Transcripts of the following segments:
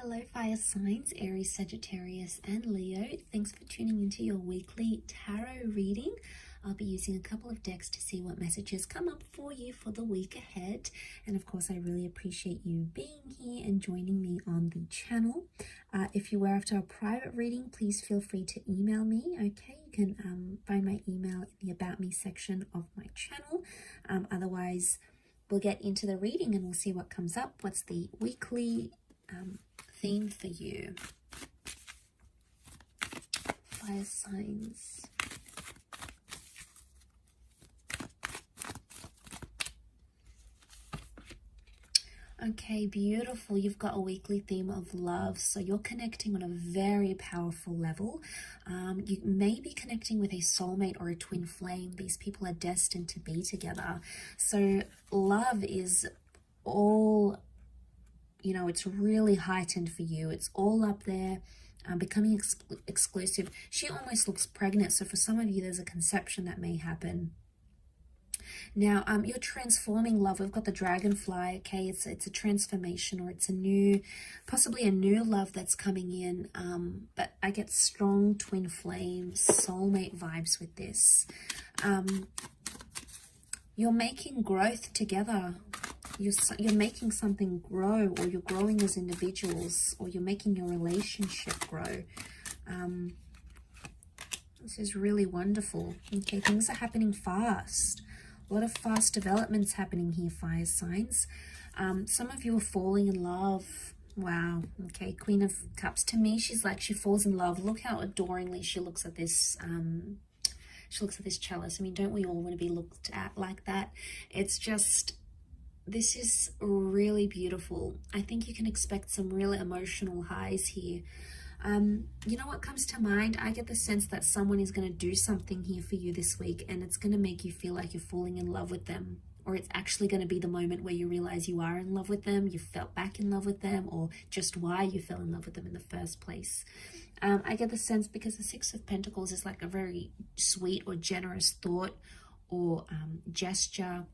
Hello fire signs, Aries, Sagittarius and Leo. Thanks for tuning into your weekly tarot reading. I'll be using a couple of decks to see what messages come up for you for the week ahead. And of course, I really appreciate you being here and joining me on the channel. If you were after a private reading, please feel free to email me, okay? You can find my email in the About Me section of my channel. Otherwise, we'll get into the reading and we'll see what comes up. What's the weekly theme for you? Fire signs. Okay, beautiful. You've got a weekly theme of love. So you're connecting on a very powerful level. You may be connecting with a soulmate or a twin flame. These people are destined to be together. So love is all, you know, it's really heightened for you. It's all up there, becoming exclusive. She almost looks pregnant. So for some of you, there's a conception that may happen. Now, you're transforming love. We've got the dragonfly, okay? It's a transformation, or it's a new, possibly a new love that's coming in. But I get strong twin flame, soulmate vibes with this. You're making growth together. You're making something grow, or you're growing as individuals, or you're making your relationship grow. This is really wonderful. Okay, things are happening fast. A lot of fast developments happening here, fire signs. Some of you are falling in love. Wow. Okay, Queen of Cups. To me, she's like, she falls in love. Look how adoringly she looks at this. She looks at this chalice. I mean, don't we all want to be looked at like that? It's just, this is really beautiful. I think you can expect some really emotional highs here. You know what comes to mind? I get the sense that someone is going to do something here for you this week, and it's going to make you feel like you're falling in love with them, or it's actually going to be the moment where you realize you are in love with them, you felt back in love with them, or just why you fell in love with them in the first place. I get the sense because the Six of Pentacles is like a very sweet or generous thought or gesture,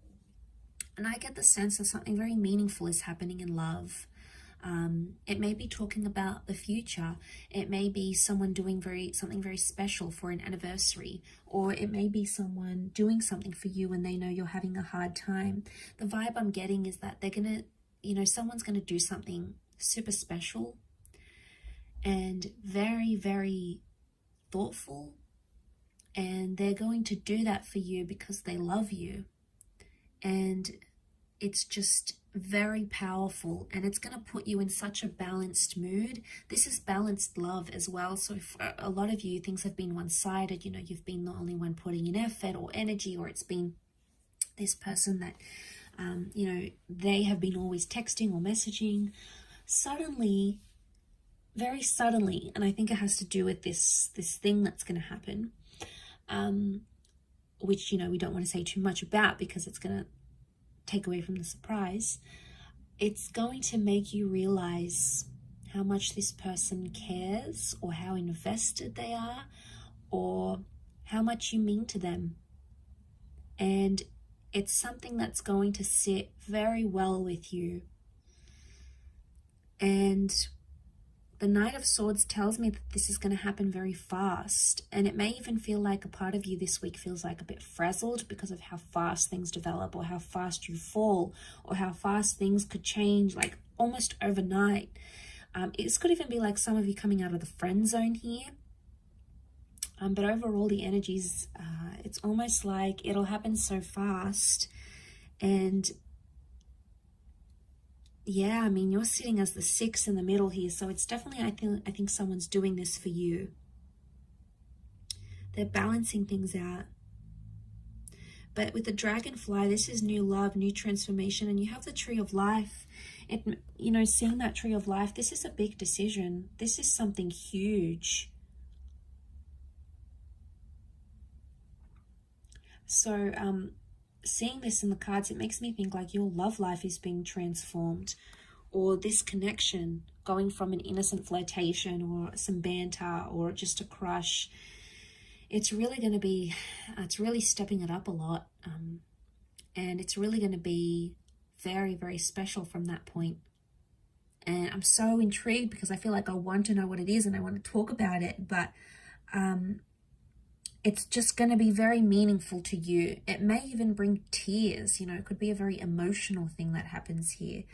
and I get the sense that something very meaningful is happening in love. It may be talking about the future. It may be someone doing something very special for an anniversary, or it may be someone doing something for you when they know you're having a hard time. The vibe I'm getting is that they're gonna, you know, someone's gonna do something super special and very, very thoughtful, and they're going to do that for you because they love you. And it's just very powerful, and it's going to put you in such a balanced mood. This is balanced love as well. So for a lot of you, things have been one-sided. You know, you've been the only one putting in effort or energy, or it's been this person that, you know, they have been always texting or messaging. Suddenly, very suddenly, and I think it has to do with this thing that's going to happen, which, you know, we don't want to say too much about because it's going to take away from the surprise. It's going to make you realize how much this person cares, or how invested they are, or how much you mean to them. And it's something that's going to sit very well with you. And the Knight of Swords tells me that this is going to happen very fast, and it may even feel like a part of you this week feels like a bit frazzled because of how fast things develop, or how fast you fall, or how fast things could change like almost overnight. This could even be like some of you coming out of the friend zone here. But overall, the energies, it's almost like it'll happen so fast. And yeah, I mean, you're sitting as the 6 in the middle here, so it's definitely, I think someone's doing this for you. They're balancing things out. But with the dragonfly, this is new love, new transformation, and you have the Tree of Life. It, you know, seeing that Tree of Life, this is a big decision. This is something huge. So, seeing this in the cards, it makes me think like your love life is being transformed, or this connection going from an innocent flirtation or some banter or just a crush. It's really going to be, it's really stepping it up a lot, and it's really going to be very, very special from that point. And I'm so intrigued because I feel like I want to know what it is and I want to talk about it, but it's just going to be very meaningful to you. It may even bring tears, you know, it could be a very emotional thing that happens here.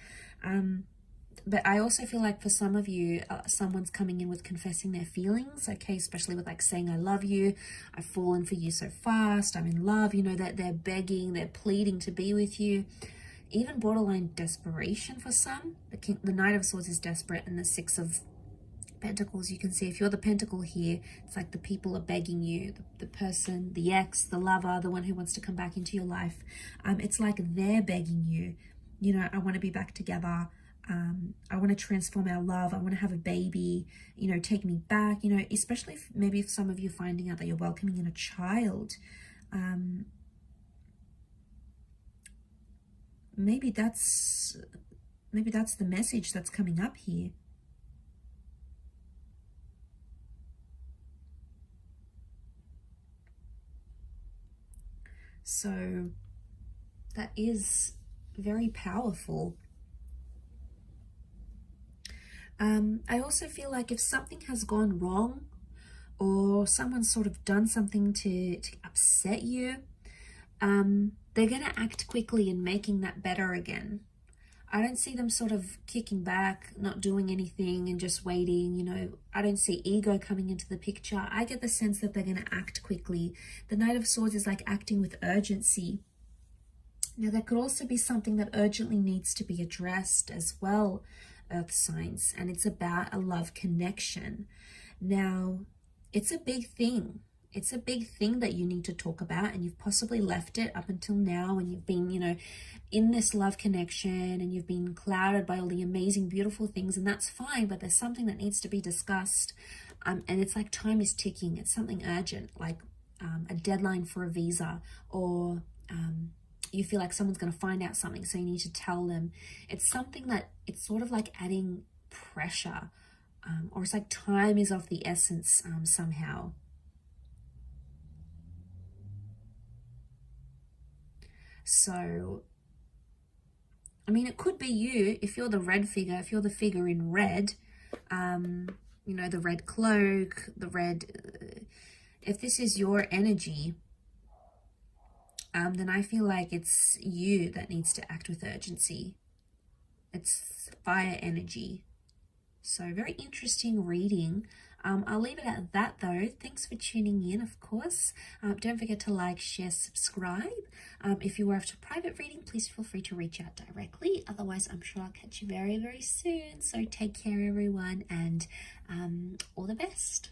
But I also feel like for some of you, someone's coming in with confessing their feelings, okay, especially with like saying, I love you, I've fallen for you so fast, I'm in love, you know, that they're begging, they're pleading to be with you. Even borderline desperation for some. The Knight of Swords is desperate, and the Six of Pentacles, you can see if you're the Pentacle here, it's like the people are begging you, the person, the ex, the lover, the one who wants to come back into your life. It's like they're begging you, you know, I want to be back together. I want to transform our love. I want to have a baby, you know, take me back, you know, especially if maybe if some of you finding out that you're welcoming in a child. Maybe that's the message that's coming up here. So that is very powerful. I also feel like if something has gone wrong or someone's sort of done something to upset you, they're going to act quickly in making that better again. I don't see them sort of kicking back, not doing anything and just waiting, you know. I don't see ego coming into the picture. I get the sense that they're going to act quickly. The Knight of Swords is like acting with urgency. Now, there could also be something that urgently needs to be addressed as well, Earth signs, and it's about a love connection. Now, it's a big thing. It's a big thing that you need to talk about, and you've possibly left it up until now, and you've been, you know, in this love connection, and you've been clouded by all the amazing, beautiful things, and that's fine, but there's something that needs to be discussed, and it's like time is ticking. It's something urgent, like a deadline for a visa, or you feel like someone's going to find out something, so you need to tell them. It's something that it's sort of like adding pressure, or it's like time is of the essence somehow. So, I mean, it could be you, if you're the red figure, if you're the figure in red, you know, the red cloak, the red, if this is your energy, then I feel like it's you that needs to act with urgency. It's fire energy. So very interesting reading. I'll leave it at that though. Thanks for tuning in, of course. Don't forget to like, share, subscribe. If you are after private reading, please feel free to reach out directly. Otherwise, I'm sure I'll catch you very, very soon. So take care, everyone, and all the best.